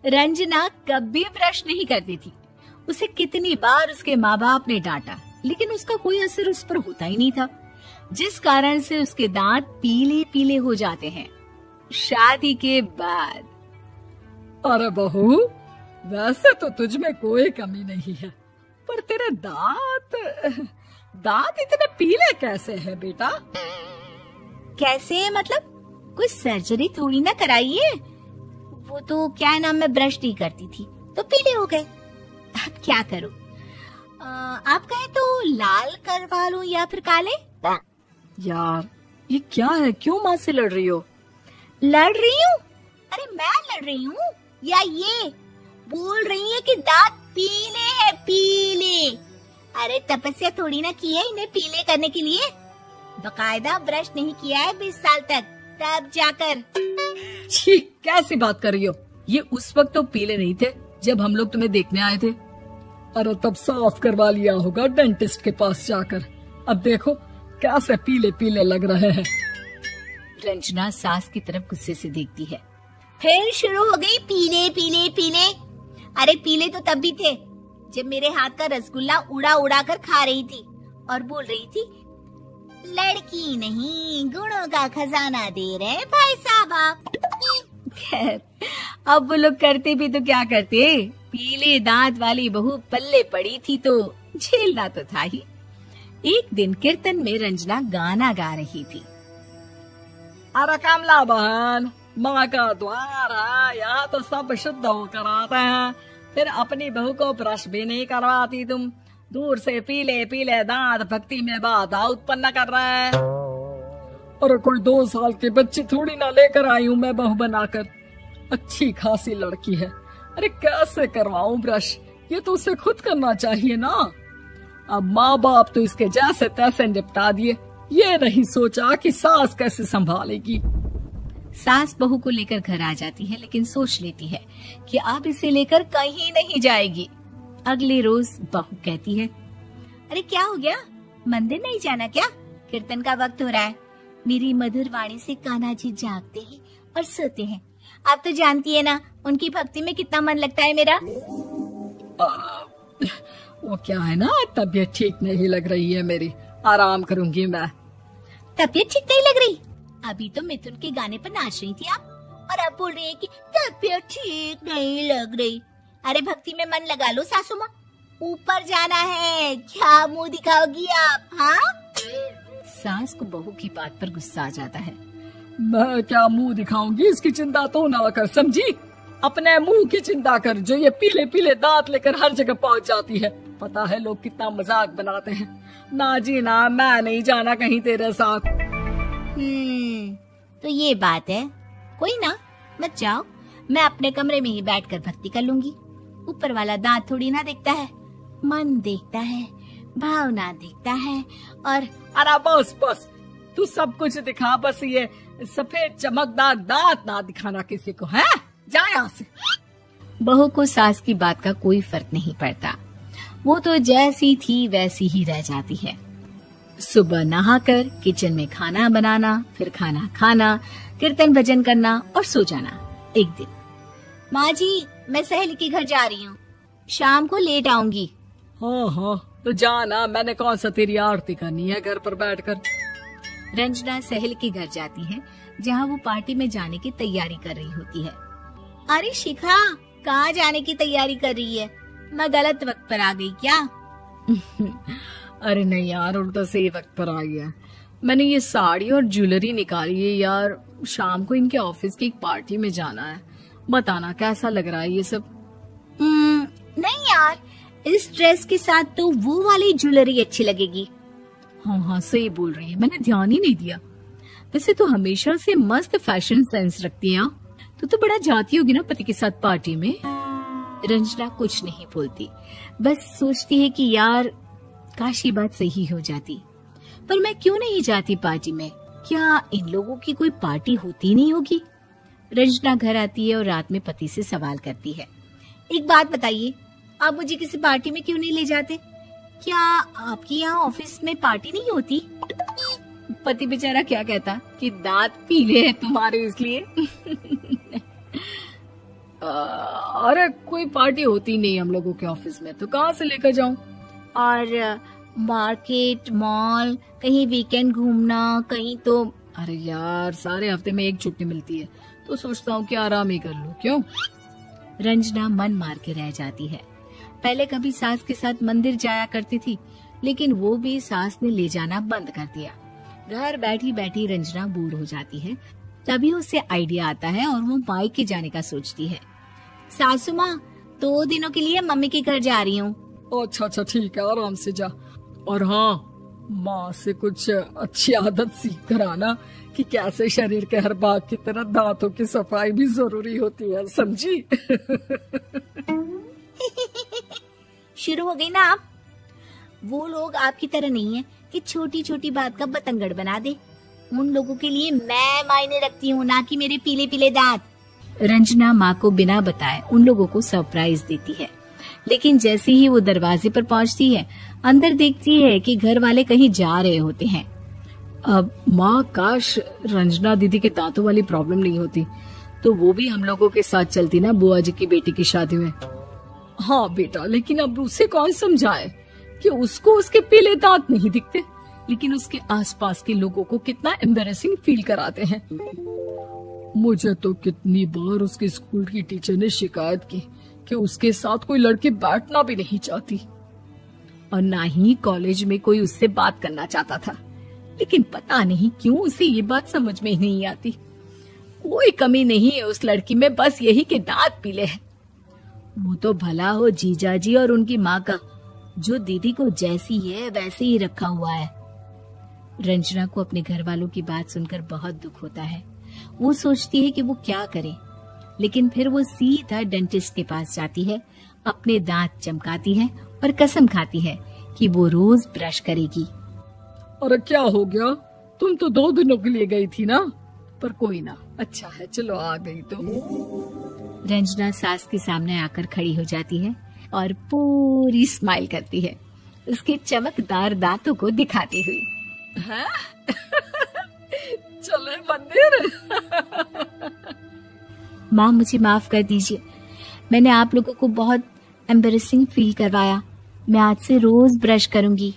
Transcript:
रंजना कभी ब्रश नहीं करती थी। उसे कितनी बार उसके माँ बाप ने डांटा, लेकिन उसका कोई असर उस पर होता ही नहीं था, जिस कारण से उसके दांत पीले पीले हो जाते हैं। शादी के बाद अरे बहू, वैसे तो तुझ में कोई कमी नहीं है, पर तेरे दांत इतने पीले कैसे हैं बेटा? कैसे मतलब? कोई सर्जरी थोड़ी ना कराइए। वो तो क्या नाम, मैं ब्रश नहीं करती थी तो पीले हो गए। अब क्या करूं? आप कहें तो लाल करवा लूं या फिर काले? यार ये क्या है, क्यों माँ से लड़ रही हो? लड़ रही हूँ? अरे मैं लड़ रही हूँ या ये बोल रही है कि दांत पीले हैं, पीले। अरे तपस्या थोड़ी ना की है इन्हें पीले करने के लिए। बकायदा ब्रश नहीं किया है 20 साल तक, तब जाकर। छी, कैसी बात कर रही हो? ये उस वक्त तो पीले नहीं थे जब हम लोग तुम्हें देखने आए थे। अरे तब साफ करवा लिया होगा डेंटिस्ट के पास जाकर। अब देखो कैसे पीले पीले लग रहे हैं। रंजना सास की तरफ गुस्से से देखती है। फिर शुरू हो गई पीले पीले पीले। अरे पीले तो तब भी थे जब मेरे हाथ का रसगुल्ला उड़ा उड़ा कर खा रही थी और बोल रही थी, लड़की नहीं गुणों का खजाना दे रहे भाई साहब आप। खैर अब वो लोग करते भी तो क्या करते, पीले दांत वाली बहू पल्ले पड़ी थी तो झेलना तो था ही। एक दिन कीर्तन में रंजना गाना गा रही थी। अरे कमला बहन, माँ का द्वार है, यहाँ तो सब शुद्ध होकर आते हैं, फिर अपनी बहू को ब्रश भी नहीं करवाती तुम। दूर से पीले पीले दांत भक्ति में बाधा उत्पन्न कर रहे हैं। अरे कोई 2 साल के बच्चे थोड़ी ना लेकर आई हूँ मैं बहू बनाकर। अच्छी खासी लड़की है, अरे कैसे करवाऊं ब्रश? ये तो उसे खुद करना चाहिए ना। अब माँ बाप तो इसके जैसे तैसे निपटा दिए, ये नहीं सोचा कि सास कैसे संभालेगी। सास बहू को लेकर घर आ जाती है, लेकिन सोच लेती है कि अब इसे लेकर कहीं नहीं जाएगी। अगले रोज बहू कहती है, अरे क्या हो गया, मंदिर नहीं जाना क्या? कीर्तन का वक्त हो रहा है। मेरी मधुर वाणी से कान्हा जी जागते हैं और सोते हैं। आप तो जानती है ना उनकी भक्ति में कितना मन लगता है मेरा। वो क्या है ना, तबीयत ठीक नहीं लग रही है मेरी, आराम करूंगी मैं। तबीयत ठीक नहीं लग रही? अभी तो मिथुन के गाने पर नाच रही थी आप, और अब बोल रही है कि तबीयत ठीक नहीं लग रही। अरे भक्ति में मन लगा लो सासू माँ, ऊपर जाना है, क्या मुंह दिखाओगी आप? हाँ? सास को बहू की बात पर गुस्सा आ जाता है। मैं क्या मुंह दिखाऊंगी, इसकी चिंता तो ना कर, समझी? अपने मुंह की चिंता कर, जो ये पीले पीले दांत लेकर हर जगह पहुंच जाती है। पता है लोग कितना मजाक बनाते हैं। ना जी ना, मैं नहीं जाना कहीं तेरे साथ। तो ये बात है। कोई ना, मत जाओ, मैं अपने कमरे में ही बैठकर भक्ति कर लूंगी। ऊपर वाला दांत थोड़ी ना देखता है, मन देखता है, भावना देखता है। और अरे बस बस, तू सब कुछ दिखा, बस ये सफेद चमकदार दांत ना दिखाना किसी को, है? जा यहाँ से। बहू को सास की बात का कोई फर्क नहीं पड़ता, वो तो जैसी थी वैसी ही रह जाती है। सुबह नहाकर किचन में खाना बनाना, फिर खाना खाना, कीर्तन भजन करना और सो जाना। एक दिन, माँ जी मैं सहेली के घर जा रही हूँ, शाम को लेट आऊंगी। हाँ हाँ तो जाना, मैंने कौन सा तेरी आरती करनी है घर पर बैठकर। रंजना सहेली के घर जाती है, जहाँ वो पार्टी में जाने की तैयारी कर रही होती है। अरे शिखा, कहाँ जाने की तैयारी कर रही है? मैं गलत वक्त पर आ गई क्या? अरे नहीं यार, उल्टा सही वक्त पर आई है। मैंने ये साड़ी और ज्वेलरी निकाली है यार, शाम को इनके ऑफिस की एक पार्टी में जाना है। बताना कैसा लग रहा है ये सब? नहीं यार, इस ड्रेस के साथ तो वो वाली ज्वेलरी अच्छी लगेगी। हाँ हाँ सही बोल रही है, मैंने ध्यान ही नहीं दिया। वैसे तो हमेशा से मस्त फैशन सेंस रखती है। तो बड़ा जाती होगी ना पति के साथ पार्टी में। रंजना कुछ नहीं बोलती, बस सोचती है कि यार काश ये बात सही हो जाती, पर मैं क्यों नहीं जाती पार्टी में? क्या इन लोगों की कोई पार्टी होती नहीं होगी? रंजना घर आती है और रात में पति से सवाल करती है, एक बात बताइए, आप मुझे किसी पार्टी में क्यों नहीं ले जाते? क्या आपके यहाँ ऑफिस में पार्टी नहीं होती? पति बेचारा क्या कहता कि दांत पीले हैं तुम्हारे इसलिए। अरे कोई पार्टी होती नहीं हम लोगों के ऑफिस में, तो कहाँ से लेकर जाऊं? और मार्केट, मॉल, कहीं वीकेंड घूमना, कहीं तो। अरे यार, सारे हफ्ते में एक छुट्टी मिलती है, तो सोचता हूँ कि आराम ही कर लूं। क्यों? रंजना मन मार के रह जाती है। पहले कभी सास के साथ मंदिर जाया करती थी, लेकिन वो भी सास ने ले जाना बंद कर दिया। घर बैठी बैठी रंजना बोर हो जाती है। तभी उसे आइडिया आता है और वो मायके जाने का सोचती है। सासू माँ, 2 दिनों के लिए मम्मी के घर जा रही हूँ। अच्छा ठीक है, आराम से जा। और हाँ, माँ से कुछ अच्छी आदत सीख कर आना कि कैसे शरीर के हर भाग की तरह दांतों की सफाई भी जरूरी होती है, समझी? शुरू हो गई ना आप। वो लोग आपकी तरह नहीं है कि छोटी छोटी बात का बतंगड़ बना दे। उन लोगों के लिए मैं मायने रखती हूँ, ना कि मेरे पीले पीले दांत। रंजना माँ को बिना बताए उन लोगों को सरप्राइज देती है, लेकिन जैसे ही वो दरवाजे पर पहुँचती है, अंदर देखती है कि घर वाले कहीं जा रहे होते हैं। अब माँ, काश रंजना दीदी के दांतों वाली प्रॉब्लम नहीं होती, तो वो भी हम लोगों के साथ चलती ना बुआ जी की बेटी की शादी में। हाँ बेटा, लेकिन अब उसे कौन समझाए कि उसको उसके पीले दांत नहीं दिखते, लेकिन उसके आसपास के लोगों को कितना एम्बैरेसिंग फील कराते हैं। मुझे तो कितनी बार उसके स्कूल की टीचर ने शिकायत की कि उसके साथ कोई लड़की बैठना भी नहीं चाहती, और ना ही कॉलेज में कोई उससे बात करना चाहता था। लेकिन पता नहीं क्यों उसे ये बात समझ में ही नहीं आती। कोई कमी नहीं है उस लड़की में, बस यही कि दांत पीले हैं। वो तो भला हो जीजा जी और उनकी माँ का, जो दीदी को जैसी है वैसे ही रखा हुआ है। रंजना को अपने घर वालों की बात सुनकर बहुत दुख होता है। वो सोचती है कि वो क्या करे, लेकिन फिर वो सीधा डेंटिस्ट के पास जाती है, अपने दांत चमकाती है और कसम खाती है कि वो रोज ब्रश करेगी। अरे क्या हो गया? तुम तो 2 दिनों के लिए गई थी ना, पर कोई ना, अच्छा है, चलो आ गई तो। रंजना सास के सामने आकर खड़ी हो जाती है और पूरी स्माइल करती है, उसके चमकदार दांतों को दिखाती हुई। है? चले मंदिर। माँ, मुझे माफ कर दीजिए, मैंने आप लोगों को बहुत एम्बैरेसिंग फील करवाया। मैं आज से रोज ब्रश करूंगी।